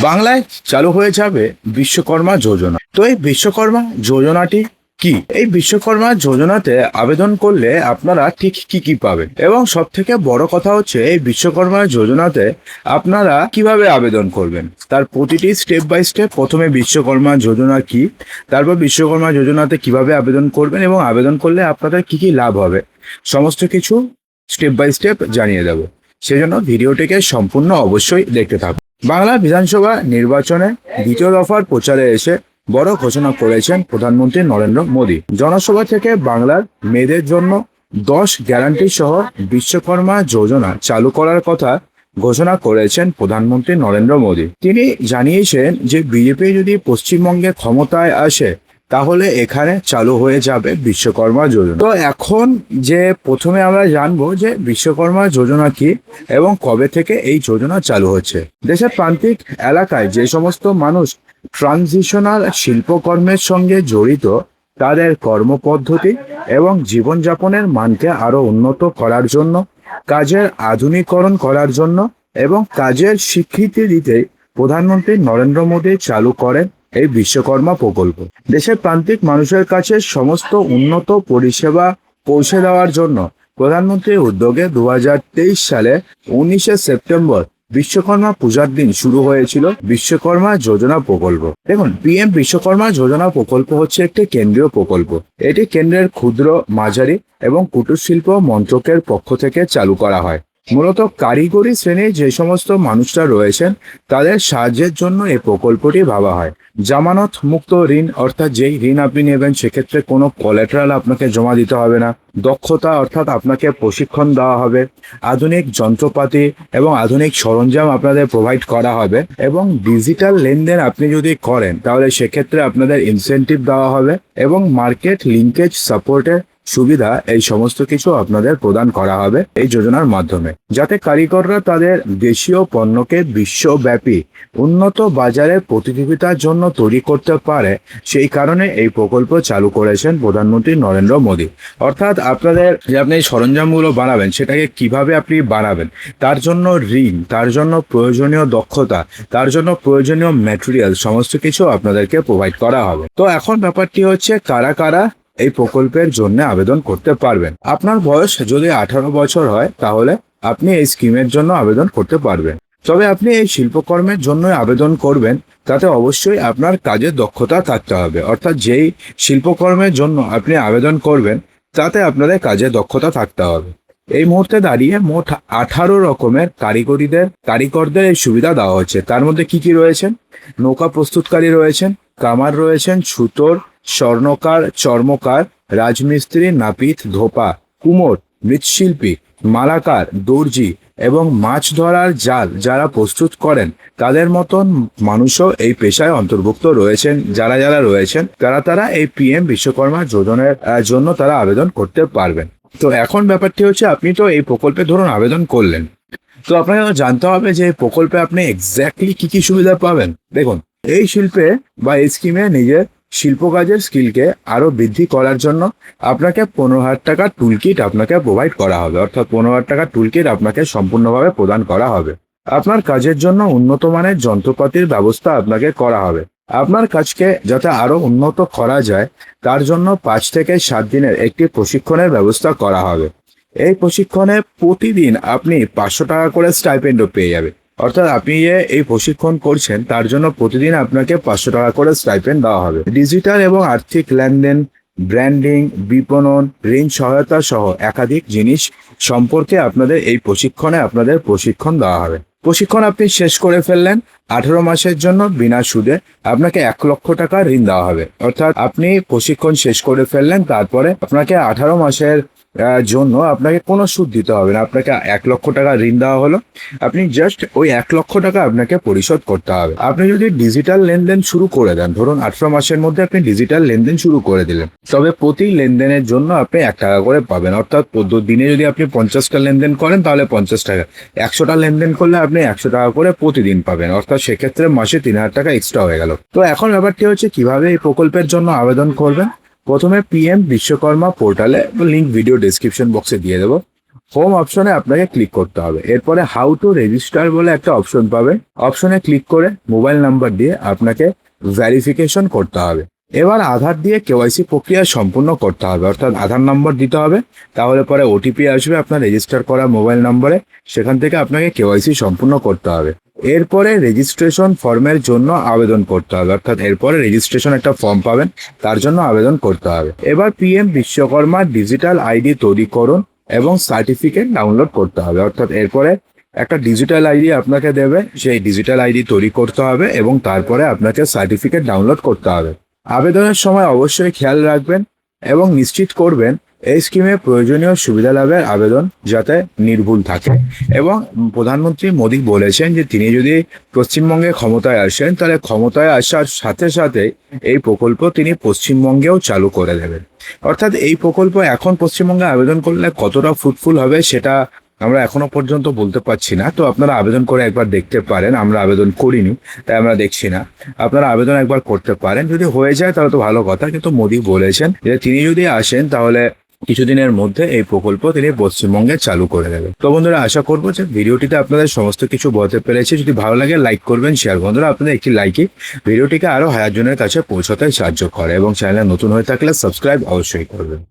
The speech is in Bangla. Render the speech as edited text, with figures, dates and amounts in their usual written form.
বাংলায় চালু হয়ে যাবে বিশ্বকর্মা যোজনা। তো এই বিশ্বকর্মা যোজনাটি কি? এই বিশ্বকর্মা যোজনাতে আবেদন করলে আপনারা ঠিক কি কি পাবেন, এবং সব থেকে বড় কথা হচ্ছে এই বিশ্বকর্মা যোজনাতে আপনারা কিভাবে আবেদন করবেন তার প্রতিটি স্টেপ বাই স্টেপ। প্রথমে বিশ্বকর্মা যোজনা কি, তারপর বিশ্বকর্মা যোজনাতে কিভাবে আবেদন করবেন এবং আবেদন করলে আপনাদের কি কি লাভ হবে, সমস্ত কিছু স্টেপ বাই স্টেপ জানিয়ে দেব। সেজন্য ভিডিওটিকে সম্পূর্ণ অবশ্যই দেখতে থাকুন। বাংলা বিধানসভা নির্বাচনে দ্বিতীয় দফার প্রচারে এসে বড় ঘোষণা করেছেন প্রধানমন্ত্রী নরেন্দ্র মোদী। জনসভা থেকে বাংলার মেয়েদের জন্য 10 গ্যারান্টি সহ বিশ্বকর্মা যোজনা চালু করার কথা ঘোষণা করেছেন প্রধানমন্ত্রী নরেন্দ্র মোদী। তিনি জানিয়েছেন যে বিজেপি যদি পশ্চিমবঙ্গে ক্ষমতায় আসে তাহলে এখানে চালু হয়ে যাবে বিশ্বকর্মা যোজনা। তো এখন যে প্রথমে আমরা জানবো যে বিশ্বকর্মা যোজনা কি এবং কবে থেকে এই যোজনা চালু হচ্ছে। দেশের প্রান্তিক এলাকায় যে সমস্ত মানুষ ট্রানজিশনাল শিল্পকর্মের সঙ্গে জড়িত তাদের কর্মপদ্ধতি এবং জীবনযাপনের মানকে আরো উন্নত করার জন্য, কাজের আধুনিকরণ করার জন্য এবং কাজের স্বীকৃতি দিতে প্রধানমন্ত্রী নরেন্দ্র মোদী চালু করেন এই বিশ্বকর্মা প্রকল্প। দেশের প্রান্তিক মানুষের কাছে সমস্ত উন্নত পরিষেবা পৌঁছে দেওয়ার জন্য প্রধানমন্ত্রীর উদ্যোগে 2023 সালে 19শে সেপ্টেম্বর বিশ্বকর্মা পূজার দিন শুরু হয়েছিল বিশ্বকর্মা যোজনা প্রকল্প। দেখুন, পিএম বিশ্বকর্মা যোজনা প্রকল্প হচ্ছে একটি কেন্দ্রীয় প্রকল্প। এটি কেন্দ্রের ক্ষুদ্র, মাঝারি এবং কুটির শিল্প মন্ত্রকের পক্ষ থেকে চালু করা হয়। মূলত কারিগরি শ্রেণীর যে সমস্ত মানুষরা রয়েছেন তাদের সাহায্যের জন্য এই প্রকল্পটি ভাবা হয়। জামানত মুক্ত ঋণ, অর্থাৎ যেই ঋণ আপনি নেবেন সেক্ষেত্রে কোনো কোলাটেরাল আপনাকে জমা দিতে হবে না। দক্ষতা, অর্থাৎ আপনাকে প্রশিক্ষণ দেওয়া হবে। আধুনিক যন্ত্রপাতি এবং আধুনিক সরঞ্জাম আপনাদের প্রোভাইড করা হবে, এবং ডিজিটাল লেনদেন আপনি যদি করেন তাহলে সেক্ষেত্রে আপনাদের ইনসেনটিভ দেওয়া হবে, এবং মার্কেট লিঙ্কেজ সাপোর্টের সুবিধা এই সমস্ত কিছু আপনাদের প্রদান করা হবে এই যোজনার মাধ্যমে, যাতে কারিগররা তাদের দেশীয় পণ্যকে বিশ্বব্যাপী উন্নত বাজারে প্রতিযোগিতার জন্য তৈরি করতে পারে। সেই কারণে এই প্রকল্প চালু করেছেন প্রধানমন্ত্রী নরেন্দ্র মোদী। অর্থাৎ আপনাদের যে আপনি এই সরঞ্জামগুলো বানাবেন সেটাকে কিভাবে আপনি বানাবেন, তার জন্য ঋণ, তার জন্য প্রয়োজনীয় দক্ষতা, তার জন্য প্রয়োজনীয় ম্যাটেরিয়াল সমস্ত কিছু আপনাদেরকে প্রোভাইড করা হবে। তো এখন ব্যাপারটি হচ্ছে কারা কারা এই প্রকল্পের জন্য আবেদন করতে পারবেন। আপনার বয়স যদি 18 বছর হয় তাহলে আপনি এই স্কিমের জন্য আবেদন করতে পারবেন। তবে আপনি এই শিল্পকর্মের জন্য আবেদন করবেন তাতে অবশ্যই আপনার কাজের দক্ষতা থাকতে হবে। অর্থাৎ যেই শিল্পকর্মের জন্য আপনি আবেদন করবেন তাতে আপনাদের কাজের দক্ষতা থাকতে হবে। এই মুহূর্তে দাঁড়িয়ে মোট 18 রকমের কারিগরদের এই সুবিধা দেওয়া হচ্ছে। তার মধ্যে কি কি রয়েছেন? নৌকা প্রস্তুতকারী রয়েছেন, কামার রয়েছেন, ছুতোর, স্বর্ণকার, চর্মকার, রাজমিস্ত্রি, নাপিত, ধোপা, কুমোর, মৃৎশিল্পী, মালাকার, দর্জি এবং মাছ ধরার জাল যারা প্রস্তুত করেন তাদের মতন মানুষও এই পেশায় অন্তর্ভুক্ত রয়েছেন। যারা রয়েছেন তারা এই পিএম বিশ্বকর্মা যোজনার জন্য তারা আবেদন করতে পারবেন। তো এখন ব্যাপারটি হচ্ছে, আপনি তো এই প্রকল্পে ধরুন আবেদন করলেন, তো আপনাকে জানতে হবে যে এই প্রকল্পে আপনি এক্স্যাক্টলি কি কি সুবিধা পাবেন। দেখুন, এই শিল্পে বা এই স্কিমে নিজের শিল্প কাজের স্কিলকে আরো বৃদ্ধি করার জন্য আপনাকে 15,000 টাকার টুল কিট আপনাকে প্রোভাইড করা হবে। অর্থাৎ 15,000 টাকার টুল কিট আপনাকে সম্পূর্ণভাবে প্রদান করা হবে। আপনার কাজের জন্য উন্নত মানের যন্ত্রপাতির ব্যবস্থা আপনাকে করা হবে। আপনার কাজকে যাতে আরো উন্নত করা যায় তার জন্য 5 থেকে 7 দিনের একটি প্রশিক্ষণের ব্যবস্থা করা হবে। এই প্রশিক্ষণে প্রতিদিন আপনি 500 টাকা করে স্টাইপেন্ডও পেয়ে যাবে। অর্থাৎ আপনি যে এই প্রশিক্ষণ করছেন তার জন্য প্রতিদিন আপনাকে 500 টাকা করে স্টাইপেন্ড দেওয়া হবে। ডিজিটাল এবং আর্থিক লেনদেন, ব্র্যান্ডিং, বিপণন, ঋণ সহায়তা সহ একাধিক জিনিস সম্পর্কে আপনাদের এই প্রশিক্ষণে আপনাদের প্রশিক্ষণ দেওয়া হবে। প্রশিক্ষণ আপনি শেষ করে ফেললেন, 18 মাসের জন্য বিনা সুদে আপনাকে 1 লক্ষ টাকা ঋণ দেওয়া হবে। অর্থাৎ আপনি প্রশিক্ষণ শেষ করে ফেললেন, তারপরে আপনাকে 18 মাসের জন্য আপনাকে কোনো সুদ দিতে হবে না। আপনাকে 1 লক্ষ টাকা ঋণ দেওয়া হলো, আপনি জাস্ট ওই 1 লক্ষ টাকা আপনাকে পরিশোধ করতে হবে। আপনি যদি ডিজিটাল লেনদেন শুরু করে দেন, ধরুন 18 মাসের মধ্যে আপনি ডিজিটাল লেনদেন শুরু করে দিলেন, তবে প্রতি লেনদেনের জন্য আপনি 1 টাকা করে পাবেন। অর্থাৎ দিনে যদি আপনি 50টা লেনদেন করেন তাহলে 50 টাকা, 100টা লেনদেন করলে আপনি 100 টাকা করে প্রতিদিন পাবেন। অর্থাৎ সেক্ষেত্রে মাসে 3,000 টাকা এক্সট্রা হয়ে গেল। তো এখন ব্যাপারটি হচ্ছে কিভাবে এই প্রকল্পের জন্য আবেদন করবেন। প্রথমে পিএম বিশ্বকর্মা পোর্টালে লিঙ্ক ভিডিও ডেসক্রিপশন বক্সে দিয়ে দেবো, হোম অপশনে আপনাকে ক্লিক করতে হবে। এরপরে হাউ টু রেজিস্টার বলে একটা অপশন পাবেন। অপশনে ক্লিক করে মোবাইল নাম্বার দিয়ে আপনাকে ভেরিফিকেশন করতে হবে। এবার আধার দিয়ে কেওয়াইসি প্রক্রিয়া সম্পূর্ণ করতে হবে, অর্থাৎ আধার নম্বর দিতে হবে, তাহলে পরে ওটিপি আসবে আপনার রেজিস্টার করা মোবাইল নম্বরে, সেখান থেকে আপনাকে কেওয়াইসি সম্পূর্ণ করতে হবে। এরপরে রেজিস্ট্রেশন ফর্মের জন্য আবেদন করতে হবে, অর্থাৎ এরপরে রেজিস্ট্রেশন একটা ফর্ম পাবেন, তার জন্য আবেদন করতে হবে। এবার পিএম বিশ্বকর্মা ডিজিটাল আইডি তৈরি করুন এবং সার্টিফিকেট ডাউনলোড করতে হবে, অর্থাৎ এরপরে একটা ডিজিটাল আইডি আপনাকে দেবে, সেই ডিজিটাল আইডি তৈরি করতে হবে এবং তারপরে আপনাকে সার্টিফিকেট ডাউনলোড করতে হবে। আবেদনের সময় অবশ্যই খেয়াল রাখবেন এবং নিশ্চিত করবেন এই স্কিমে প্রয়োজনীয় সুবিধা লাভের আবেদন যাতে নির্ভুল থাকে। এবং প্রধানমন্ত্রী মোদী বলেছেন যে তিনি যদি পশ্চিমবঙ্গে ক্ষমতায় আসেন, তাহলে ক্ষমতায় আসার সাথে সাথে এই প্রকল্প তিনি পশ্চিমবঙ্গেও চালু করে দেবেন। অর্থাৎ এই প্রকল্প এখন পশ্চিমবঙ্গে আবেদন করলে কতটা ফ্রুটফুল হবে সেটা আমরা এখনো পর্যন্ত বলতে পারছি না। তো আপনারা আবেদন করে একবার দেখতে পারেন, আমরা আবেদন করিনি তাই আমরা দেখছি না, আপনারা আবেদন একবার করতে পারেন, যদি হয়ে যায় তাহলে তো ভালো কথা। কিন্তু মোদী বলেছেন যে তিনি যদি আসেন তাহলে কিছুদিনের মধ্যে এই প্রকল্প তিনি পশ্চিমবঙ্গে চালু করে দেবেন। তো বন্ধুরা, আশা করবো যে ভিডিওটিতে আপনাদের সমস্ত কিছু বলতে পেরেছি। যদি ভালো লাগে লাইক করবেন, শেয়ার। বন্ধুরা, আপনাদের একটি লাইকই ভিডিওটিকে আরো হাজার জনের কাছে পৌঁছাতে সাহায্য করে এবং চ্যানেলে নতুন হয়ে থাকলে সাবস্ক্রাইব অবশ্যই করবেন।